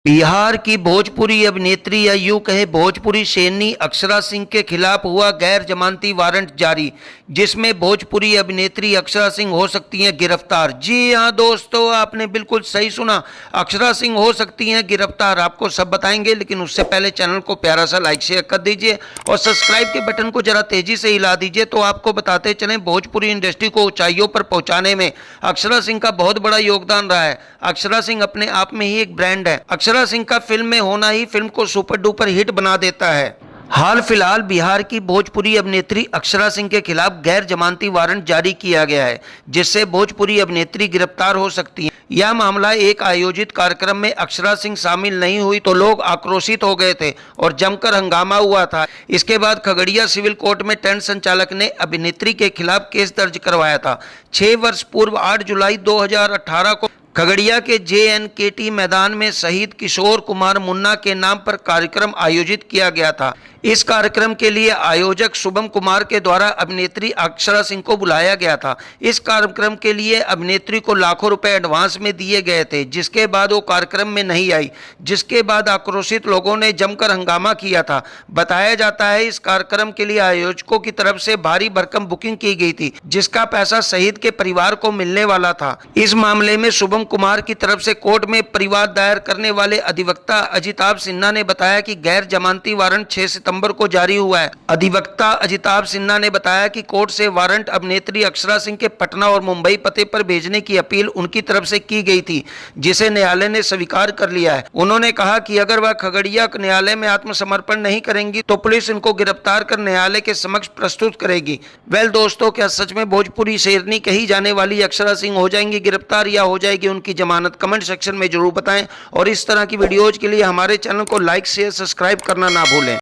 बिहार की भोजपुरी अभिनेत्री या यूं कहे भोजपुरी शेरनी अक्षरा सिंह के खिलाफ हुआ गैर जमानती वारंट जारी, जिसमें भोजपुरी अभिनेत्री अक्षरा सिंह हो सकती हैं गिरफ्तार। जी हां दोस्तों, आपने बिल्कुल सही सुना, अक्षरा सिंह हो सकती हैं गिरफ्तार। आपको सब बताएंगे, लेकिन उससे पहले चैनल को प्यारा सा लाइक शेयर कर दीजिए और सब्सक्राइब के बटन को जरा तेजी से हिला दीजिए। तो आपको बताते चलें, भोजपुरी इंडस्ट्री को ऊंचाइयों पर पहुंचाने में अक्षरा सिंह का बहुत बड़ा योगदान रहा है। अक्षरा सिंह अपने आप में ही एक ब्रांड है। अक्षरा सिंह का फिल्म में होना ही फिल्म को सुपर डुपर हिट बना देता है। हाल फिलहाल बिहार की भोजपुरी अभिनेत्री अक्षरा सिंह के खिलाफ गैर जमानती वारंट जारी किया गया है, जिससे भोजपुरी अभिनेत्री गिरफ्तार हो सकती है। यह मामला एक आयोजित कार्यक्रम में अक्षरा सिंह शामिल नहीं हुई तो लोग आक्रोशित हो गए थे और जमकर हंगामा हुआ था। इसके बाद खगड़िया सिविल कोर्ट में टेंट संचालक ने अभिनेत्री के खिलाफ केस दर्ज करवाया था। 6 वर्ष पूर्व 8 जुलाई 2018 को खगड़िया के JNKT मैदान में शहीद किशोर कुमार मुन्ना के नाम पर कार्यक्रम आयोजित किया गया था। इस कार्यक्रम के लिए आयोजक शुभम कुमार के द्वारा अभिनेत्री अक्षरा सिंह को बुलाया गया था। इस कार्यक्रम के लिए अभिनेत्री को लाखों रुपए एडवांस में दिए गए थे, जिसके बाद वो कार्यक्रम में नहीं आई, जिसके बाद आक्रोशित लोगों ने जमकर हंगामा किया था। बताया जाता है इस कार्यक्रम के लिए आयोजकों की तरफ से भारी भरकम बुकिंग की गई थी, जिसका पैसा शहीद के परिवार को मिलने वाला था। इस मामले में शुभम कुमार की तरफ से कोर्ट में परिवाद दायर करने वाले अधिवक्ता अजिताभ सिन्हा ने बताया कि गैर जमानती वारंट 6 सितंबर को जारी हुआ है। अधिवक्ता अजिताभ सिन्हा ने बताया कि कोर्ट से वारंट अभिनेत्री अक्षरा सिंह के पटना और मुंबई पते पर भेजने की अपील उनकी तरफ से की गई थी, जिसे न्यायालय ने स्वीकार कर लिया है। उन्होंने कहा कि अगर वह खगड़िया न्यायालय में आत्मसमर्पण नहीं करेंगी तो पुलिस इनको गिरफ्तार कर न्यायालय के समक्ष प्रस्तुत करेगी। वेल दोस्तों, क्या सच में भोजपुरी शेरनी कही जाने वाली अक्षरा सिंह हो जाएंगी गिरफ्तार या हो जाएगी उनकी जमानत? कमेंट सेक्शन में जरूर बताएं और इस तरह की वीडियोज के लिए हमारे चैनल को लाइक शेयर सब्सक्राइब करना ना भूलें।